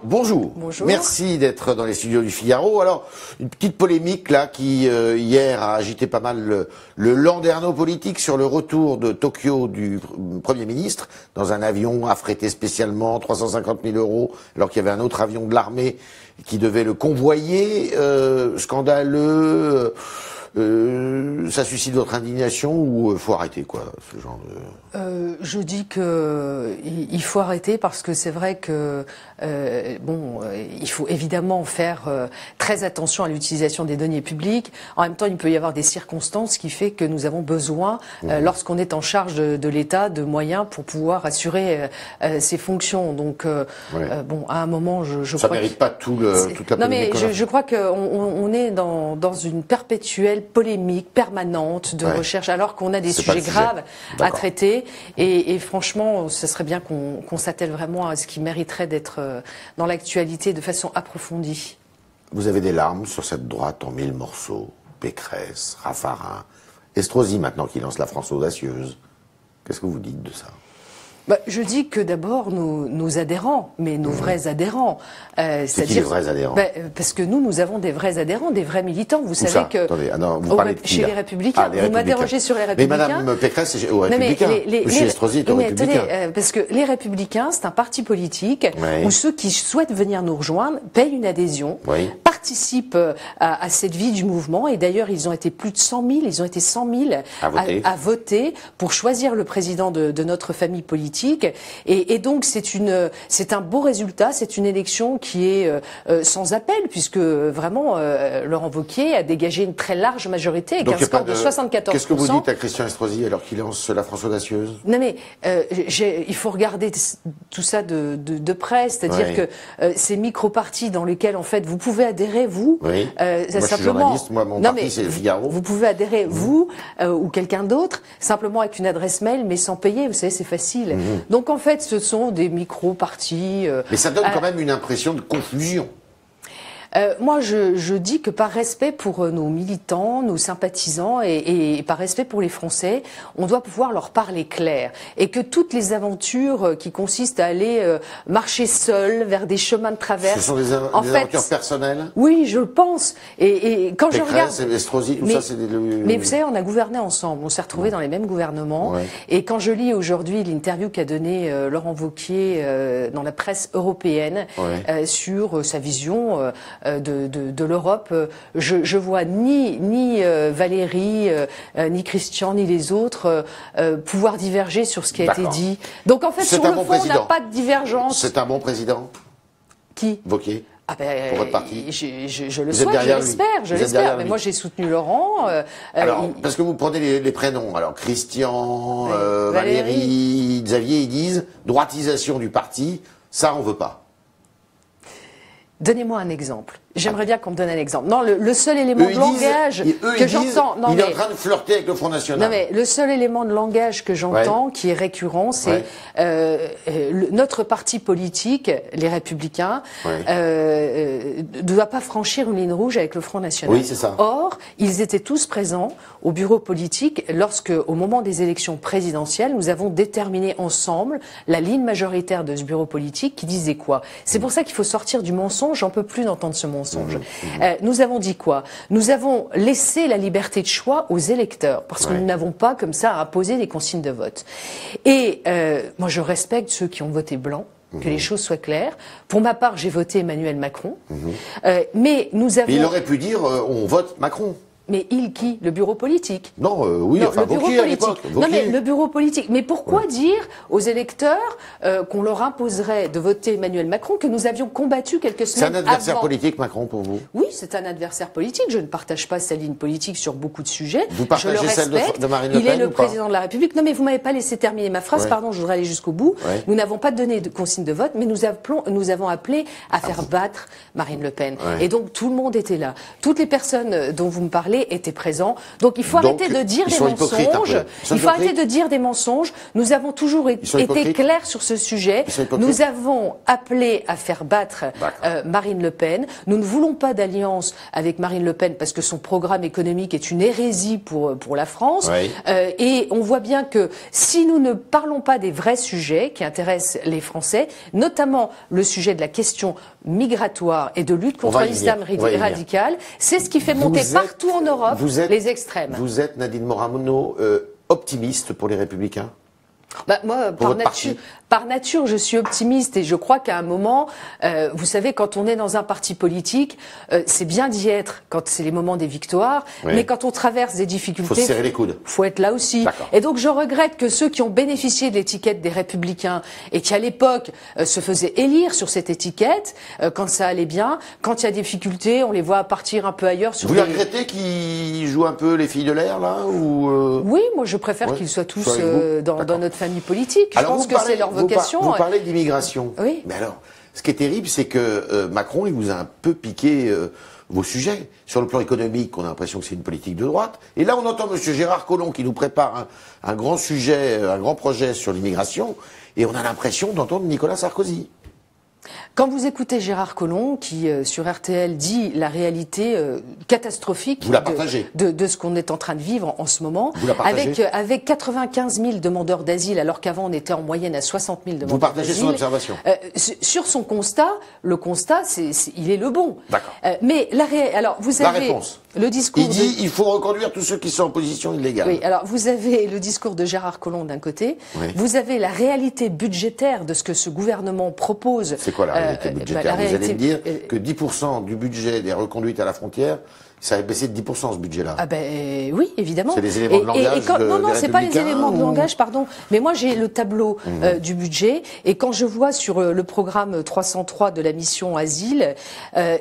bonjour. Bonjour. Merci d'être dans les studios du Figaro. Alors, une petite polémique là qui, hier, a agité pas mal le landerneau politique sur le retour de Tokyo du Premier ministre dans un avion affrété spécialement, 350 000 €, alors qu'il y avait un autre avion de l'armée qui devait le convoyer. Scandaleux. Ça suscite votre indignation ou faut arrêter quoi, ce genre de... Je dis que il faut arrêter parce que c'est vrai que il faut évidemment faire très attention à l'utilisation des deniers publics. En même temps, il peut y avoir des circonstances qui fait que nous avons besoin, lorsqu'on est en charge de l'État, de moyens pour pouvoir assurer ses fonctions. Donc, à un moment, je ça crois mérite pas toute la polémique. Non, mais je crois qu'on est dans une perpétuelle polémique permanente de recherche, alors qu'on a des sujets graves à traiter. Et franchement, ce serait bien qu'on s'attelle vraiment à ce qui mériterait d'être dans l'actualité de façon approfondie. Vous avez des larmes sur cette droite en 1000 morceaux. Pécresse, Raffarin, Estrosi maintenant qui lance la France audacieuse. Qu'est-ce que vous dites de ça ? Je dis que d'abord nos adhérents, mais nos vrais adhérents, c'est qui les vrais adhérents ? Parce que nous avons des vrais adhérents, des vrais militants. Vous savez que attendez, vous parlez de qui, chez les Républicains, vous m'interrogez sur les Républicains. Mais Madame Pécresse est aux Républicains. Monsieur Estrosi est aux Républicains. Parce que les Républicains, c'est un parti politique où ceux qui souhaitent venir nous rejoindre payent une adhésion, participent à cette vie du mouvement. Et d'ailleurs, ils ont été plus de 100 000, ils ont été 100 000 à voter pour choisir le président de notre famille politique. Et donc c'est un beau résultat, c'est une élection qui est sans appel, puisque vraiment Laurent Wauquiez a dégagé une très large majorité avec un score de 74%. Qu'est-ce que vous dites à Christian Estrosi alors qu'il lance la France audacieuse ? Non mais il faut regarder tout ça de près, c'est-à-dire que ces micro-partis dans lesquels en fait vous pouvez adhérer vous, moi je suis journaliste, moi mon parti c'est le Figaro. Vous pouvez adhérer vous ou quelqu'un d'autre simplement avec une adresse mail mais sans payer, vous savez c'est facile. Donc en fait, ce sont des micro-partis. Mais ça donne quand même une impression de confusion. Moi, je dis que par respect pour nos militants, nos sympathisants et par respect pour les Français, on doit pouvoir leur parler clair. Et que toutes les aventures qui consistent à aller marcher seul vers des chemins de traverse... Ce sont des aventures personnelles ? Oui, je le pense. Et quand je regarde... Estrosi, tout ça, c'est des... Mais vous savez, on a gouverné ensemble. On s'est retrouvés dans les mêmes gouvernements. Et quand je lis aujourd'hui l'interview qu'a donnée Laurent Wauquiez dans la presse européenne sur sa vision... de l'Europe, je vois ni Valérie, ni Christian, ni les autres pouvoir diverger sur ce qui a été dit. Donc en fait, sur le fond, on n'a pas de divergence. C'est un bon président ? Qui ? Wauquiez ? Pour votre parti. Je le souhaite, je l'espère. Mais moi, j'ai soutenu Laurent. Alors, parce que vous prenez les prénoms. Alors, Christian, Valérie, Xavier, ils disent droitisation du parti. Ça, on veut pas. Donnez-moi un exemple. J'aimerais bien qu'on me donne un exemple. Non, le seul élément de langage que j'entends... Il est en train de flirter avec le Front National. Non, mais le seul élément de langage que j'entends, qui est récurrent, c'est notre parti politique, les Républicains, ne doit pas franchir une ligne rouge avec le Front National. Oui, c'est ça. Or, ils étaient tous présents au bureau politique lorsque, au moment des élections présidentielles, nous avons déterminé ensemble la ligne majoritaire de ce bureau politique qui disait quoi ? C'est pour ça qu'il faut sortir du mensonge. J'en peux plus d'entendre ce mensonge. Nous avons dit quoi ? Nous avons laissé la liberté de choix aux électeurs, parce que nous n'avons pas comme ça à imposer des consignes de vote. Et moi, je respecte ceux qui ont voté blanc, que les choses soient claires. Pour ma part, j'ai voté Emmanuel Macron. Mais nous avons... Il aurait pu dire on vote Macron. Mais il qui ? Le bureau politique ? Non, enfin Wauquiez à l'époque. Non, mais le bureau politique. Mais pourquoi dire aux électeurs qu'on leur imposerait de voter Emmanuel Macron, que nous avions combattu quelques semaines avant ? C'est un adversaire politique, Macron, pour vous ? Oui, c'est un adversaire politique. Je ne partage pas sa ligne politique sur beaucoup de sujets. Vous partagez celle de Marine Le Pen ? Il est le président de la République. Non, mais vous m'avez pas laissé terminer ma phrase. Pardon, je voudrais aller jusqu'au bout. Nous n'avons pas donné de consigne de vote, mais nous avons appelé à faire battre Marine Le Pen. Et donc, tout le monde était là. Toutes les personnes dont vous me parlez Congrès étaient présents. Donc il faut arrêter de dire des mensonges. Il faut arrêter de dire des mensonges. Nous avons toujours été clairs sur ce sujet. Nous avons appelé à faire battre Marine Le Pen. Nous ne voulons pas d'alliance avec Marine Le Pen parce que son programme économique est une hérésie pour la France. Oui. Et on voit bien que si nous ne parlons pas des vrais sujets qui intéressent les Français, notamment le sujet de la question migratoire et de lutte contre l'islam radical, c'est ce qui fait monter partout en Europe les extrêmes. Vous êtes, Nadine Morano, optimiste pour les Républicains? Moi, par nature, je suis optimiste et je crois qu'à un moment, vous savez, quand on est dans un parti politique, c'est bien d'y être quand c'est les moments des victoires, mais quand on traverse des difficultés, faut se serrer les coudes. Faut être là aussi. Et donc, je regrette que ceux qui ont bénéficié de l'étiquette des Républicains et qui, à l'époque, se faisaient élire sur cette étiquette, quand ça allait bien, quand il y a des difficultés, on les voit partir un peu ailleurs. Vous regrettez qu'ils jouent un peu les filles de l'air, là, ou Oui, moi, je préfère qu'ils soient tous dans notre famille politique. Je pense que c'est leur vocation. Vous parlez d'immigration. Oui. Mais alors, ce qui est terrible, c'est que Macron, il vous a un peu piqué vos sujets. Sur le plan économique, on a l'impression que c'est une politique de droite. Et là, on entend M. Gérard Collomb qui nous prépare un grand sujet, un grand projet sur l'immigration. Et on a l'impression d'entendre Nicolas Sarkozy. Quand vous écoutez Gérard Collomb, qui sur RTL dit la réalité catastrophique de ce qu'on est en train de vivre en ce moment, avec 95 000 demandeurs d'asile, alors qu'avant on était en moyenne à 60 000 demandeurs d'asile. Vous partagez son observation sur son constat, le constat, il est le bon. D'accord. Mais alors vous avez réponse. Le discours. Il dit il faut reconduire tous ceux qui sont en position illégale. Oui. Alors vous avez le discours de Gérard Collomb d'un côté, vous avez la réalité budgétaire de ce que ce gouvernement propose. C'est quoi la réalité budgétaire? Vous allez me dire que 10% du budget des reconduites à la frontière, ça a baissé de 10% ce budget-là. Ah ben oui, évidemment. C'est les éléments de langage non, c'est pas les éléments de langage, pardon. Mais moi j'ai le tableau du budget et quand je vois sur le programme 303 de la mission Asile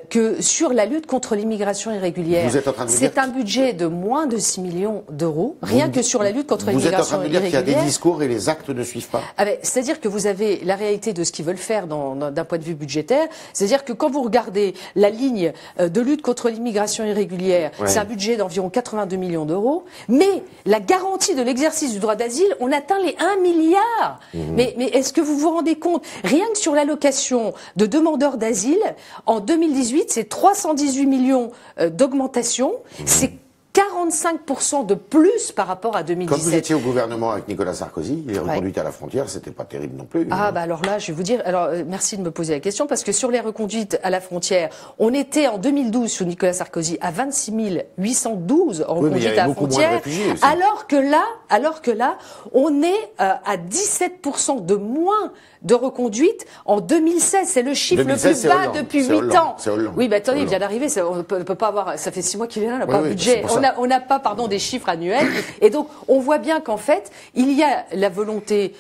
que sur la lutte contre l'immigration irrégulière, c'est un budget de moins de 6 millions d'euros, rien que sur la lutte contre l'immigration irrégulière. Vous êtes en train de dire qu'il y a des discours et les actes ne suivent pas. Ah ben, c'est-à-dire que vous avez la réalité de ce qu'ils veulent faire d'un point de vue budgétaire. C'est-à-dire que quand vous regardez la ligne de lutte contre l'immigration irrégulière, c'est un budget d'environ 82 millions d'euros, mais la garantie de l'exercice du droit d'asile, on atteint les 1 milliard. Mais est-ce que vous vous rendez compte? Rien que sur l'allocation de demandeurs d'asile, en 2018, c'est 318 millions d'augmentation, c'est 45% de plus par rapport à 2017. Quand vous étiez au gouvernement avec Nicolas Sarkozy, les reconduites à la frontière, c'était pas terrible non plus. Ah bah alors là, je vais vous dire, merci de me poser la question, parce que sur les reconduites à la frontière, on était en 2012 sous Nicolas Sarkozy à 26 812 reconduites à la frontière, alors que là, on est à 17% de moins de reconduite en 2016. C'est le chiffre le plus bas depuis 8 ans. Oui, bah attendez, il vient d'arriver, on peut pas avoir, ça fait 6 mois qu'il est là, pas de budget. On n'a pas, des chiffres annuels. Et donc, on voit bien qu'en fait, il y a la volonté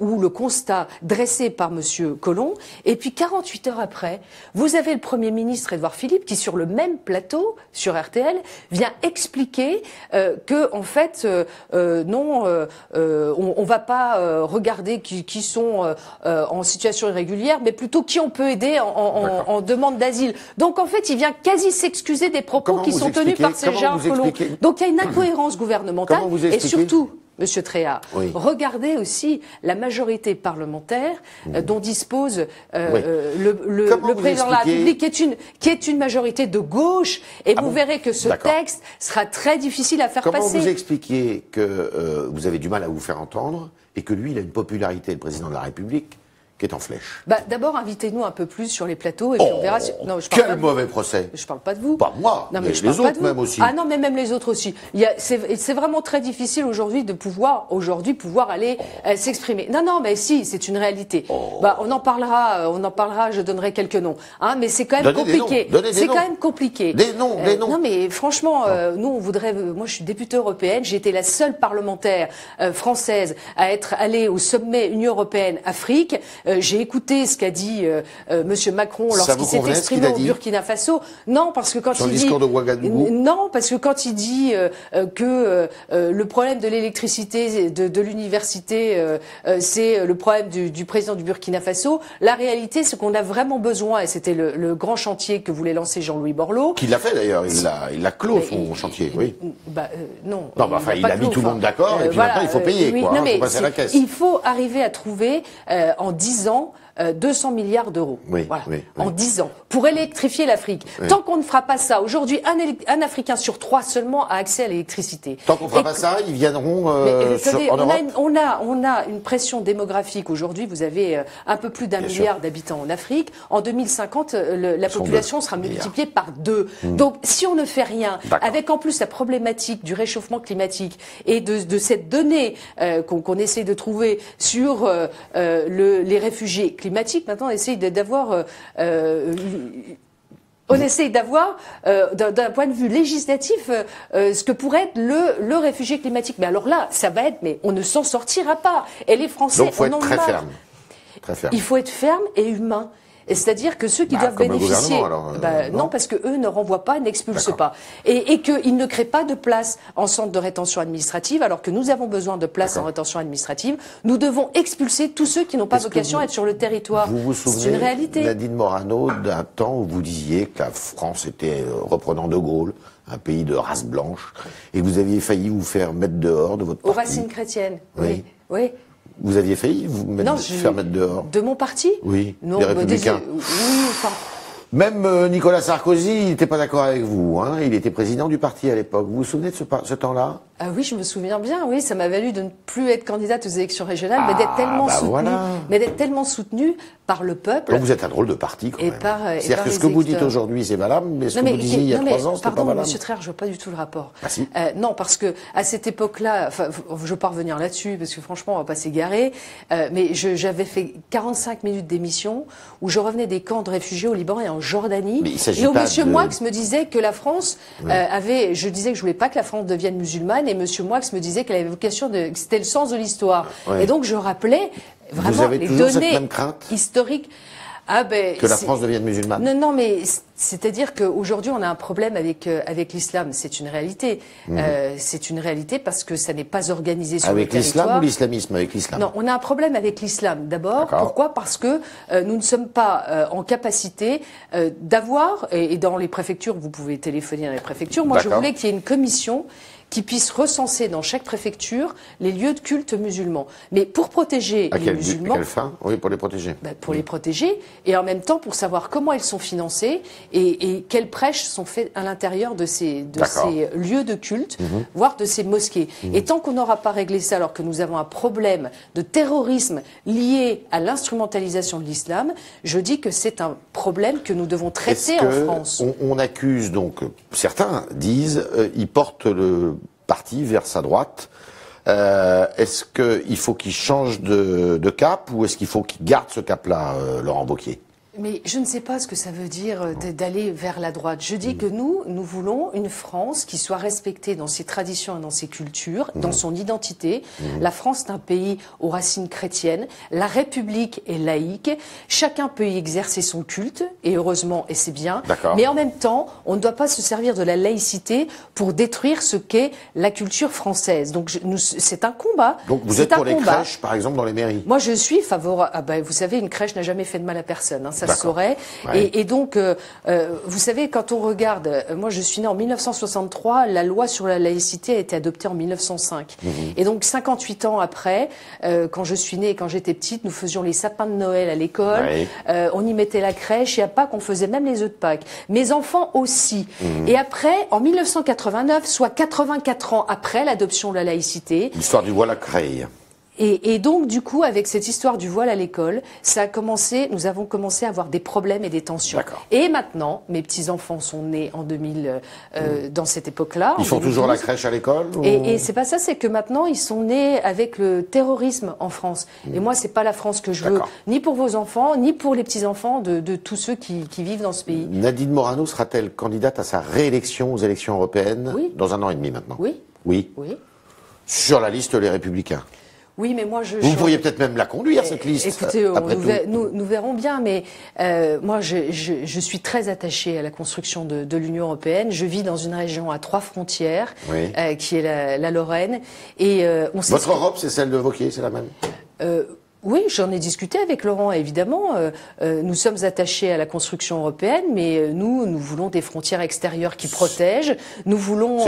ou le constat dressé par Monsieur Collomb. Et puis, 48 heures après, vous avez le Premier ministre Édouard Philippe qui, sur le même plateau, sur RTL, vient expliquer que, en fait, non, on va pas regarder qui sont en situation irrégulière, mais plutôt qui on peut aider en demande d'asile. Donc, en fait, il vient quasi s'excuser des propos qui sont tenus par ces gens. Donc il y a une incohérence gouvernementale et surtout, Monsieur Tréhard, regardez aussi la majorité parlementaire dont dispose le président de la République, qui est une majorité de gauche, et vous verrez que ce texte sera très difficile à faire passer. Comment vous expliquez que vous avez du mal à vous faire entendre et que lui, il a une popularité, le président de la République, qui est en flèche? D'abord, invitez-nous un peu plus sur les plateaux et puis on verra. Non, quel mauvais procès! Je parle pas de vous. Pas moi, non, mais les autres même aussi. Ah non, mais même les autres aussi. C'est vraiment très difficile aujourd'hui de pouvoir aller s'exprimer. Non, mais si, c'est une réalité. On en parlera. Je donnerai quelques noms. Mais c'est quand même compliqué. C'est quand même compliqué. Des noms. Non, mais franchement, nous, on voudrait. Moi, je suis députée européenne. J'ai été la seule parlementaire française à être allée au sommet Union européenne Afrique. J'ai écouté ce qu'a dit Monsieur Macron Ça lorsqu'il vous s'est convenait, ce qu'il exprimé a au dit Burkina Faso. Non, parce que quand Sur le il dit discours de Ouagadougou. non, parce que quand il dit que le problème de l'électricité de l'université, c'est le problème du président du Burkina Faso, la réalité, c'est qu'on a vraiment besoin, et c'était le grand chantier que voulait lancer Jean-Louis Borloo. Qui l'a fait d'ailleurs, il l'a clos son chantier, oui. Non. Non, bah, enfin, il a mis tout le monde d'accord, et puis maintenant il faut payer, oui, quoi. Non, Hein, mais faut passer à la caisse. il faut arriver à trouver en 10 ans 200 milliards d'euros. Oui, voilà. oui, En oui. 10 ans. Pour électrifier l'Afrique. Oui. Tant qu'on ne fera pas ça, aujourd'hui, un Africain sur 3 seulement a accès à l'électricité. Tant qu'on fera pas ça, ils viendront Attendez, en Europe. on a une pression démographique. Aujourd'hui, vous avez un peu plus d'1 Bien milliard sûr. d'habitants en Afrique. En 2050, la Sont population 2 sera milliards. multipliée par 2. Donc, si on ne fait rien, D'accord. avec en plus la problématique du réchauffement climatique et de cette donnée qu'on essaie de trouver sur les réfugiés climatiques, maintenant on essaye d'avoir on essaye d'avoir, d'un point de vue législatif, ce que pourrait être le réfugié climatique. Mais alors là, ça va être, mais on ne s'en sortira pas. Et les Français, Donc il faut on être en très marre. ferme. Très ferme. Il faut être ferme et humain. Et c'est-à-dire que ceux qui doivent comme le bénéficier, gouvernement, alors, non, parce que eux ne renvoient pas, n'expulsent D'accord. pas, et qu'ils ne créent pas de place en centre de rétention administrative, alors que nous avons besoin de places en D'accord. rétention administrative. Nous devons expulser tous ceux qui n'ont pas Est-ce que vocation vous- à être sur le territoire. Vous vous C'est une souvenez, réalité. Nadine Morano, d'un temps où vous disiez que la France était, reprenant De Gaulle, un pays de race blanche, et que vous aviez failli vous faire mettre dehors de votre Aux parti. racines chrétiennes. Oui. Oui. Vous aviez failli vous faire mettre dehors. De mon parti. Oui, Non, des Républicains. oui, enfin. Même Nicolas Sarkozy, il n'était pas d'accord avec vous. Hein. Il était président du parti à l'époque. Vous vous souvenez de ce temps-là? Ah oui, je me souviens bien, oui, ça m'a valu de ne plus être candidate aux élections régionales, mais Ah, d'être tellement bah soutenue, voilà. mais d'être tellement soutenue par le peuple. Donc vous êtes un drôle de parti quand Et même. par C'est-à-dire que les ce que vous dites électeurs. aujourd'hui, c'est valable, mais ce que vous disiez il y a non, mais 3 ans, c'était pas pardon, valable. Monsieur Traire, je vois pas du tout le rapport. Ah, si. Non, parce que à cette époque-là, enfin, je veux pas revenir là-dessus, parce que franchement, on va pas s'égarer, mais j'avais fait 45 minutes d'émission où je revenais des camps de réfugiés au Liban et en Jordanie. Mais il s'agit et où pas Monsieur de- Moix me disait que la France avait, je disais que je voulais pas que la France devienne musulmane, et Monsieur Moix me disait qu'elle avait vocation que c'était le sens de l'histoire. Ouais. Et donc je rappelais vraiment avez les toujours cette données même crainte historiques. Ah ben, Que la c'est- France devienne musulmane. Non, non, mais c'est-à-dire qu'aujourd'hui, on a un problème avec l'islam. C'est une réalité. C'est une réalité parce que ça n'est pas organisé sur Avec le l'islam territoire. ou l'islamisme? Avec l'islam. Non, on a un problème avec l'islam. D'abord, D'accord. pourquoi? Parce que nous ne sommes pas en capacité d'avoir, et dans les préfectures, vous pouvez téléphoner dans les préfectures, moi je D'accord. voulais qu'il y ait une commission qui puisse recenser dans chaque préfecture les lieux de culte musulmans. Mais pour protéger À les quelle musulmans, fin? Oui, pour les protéger. pour les protéger, et en même temps pour savoir comment elles sont financées et quelles prêches sont faites à l'intérieur de ces D'accord. lieux de culte, voire de ces mosquées. Et tant qu'on n'aura pas réglé ça, alors que nous avons un problème de terrorisme lié à l'instrumentalisation de l'islam, je dis que c'est un problème que nous devons traiter Est-ce en que France. on accuse donc, certains disent, ils portent le parti vers sa droite. Est-ce qu'il faut qu'il change de cap ou est-ce qu'il faut qu'il garde ce cap-là, Laurent Wauquiez? Mais je ne sais pas ce que ça veut dire d'aller vers la droite. Je dis que nous voulons une France qui soit respectée dans ses traditions et dans ses cultures, dans son identité. La France est un pays aux racines chrétiennes. La République est laïque. Chacun peut y exercer son culte, et heureusement, et c'est bien. D'accord. Mais en même temps, on ne doit pas se servir de la laïcité pour détruire ce qu'est la culture française. Donc c'est un combat. Donc vous C'est êtes un pour les combat. crèches, par exemple, dans les mairies? Moi, je suis favorable. Ah ben, vous savez, une crèche n'a jamais fait de mal à personne. Hein, ça se D'accord. saurait. Ouais. Et donc, vous savez, quand on regarde, moi, je suis née en 1963. La loi sur la laïcité a été adoptée en 1905. Et donc, 58 ans après, quand je suis née et quand j'étais petite, nous faisions les sapins de Noël à l'école. Ouais. On y mettait la crèche. Et à Pâques, on faisait même les œufs de Pâques. Mes enfants aussi. Et après, en 1989, soit 84 ans après l'adoption de la laïcité, L'histoire du voile à Creil. et donc, du coup, avec cette histoire du voile à l'école, nous avons commencé à avoir des problèmes et des tensions. D'accord. Et maintenant, mes petits-enfants sont nés en 2000, dans cette époque-là. Ils en font toujours la 2012. crèche à l'école ou- Et c'est pas ça, c'est que maintenant, ils sont nés avec le terrorisme en France. Et moi, c'est pas la France que je veux, D'accord. ni pour vos enfants, ni pour les petits-enfants de tous ceux qui vivent dans ce pays. Nadine Morano sera-t-elle candidate à sa réélection aux élections européennes Oui. dans 1 an et demi maintenant? Oui, Oui. oui. Sur la liste Les Républicains. Oui, mais moi, Vous pourriez peut-être même la conduire, cette liste. Écoutez, après nous verrons bien, mais moi, je suis très attachée à la construction de l'Union européenne. Je vis dans une région à 3 frontières, Oui. Qui est la Lorraine. Et on sait Votre Europe, c'est celle de Wauquiez, c'est la même? Oui, j'en ai discuté avec Laurent, évidemment. Nous sommes attachés à la construction européenne, mais nous voulons des frontières extérieures qui protègent. Nous voulons...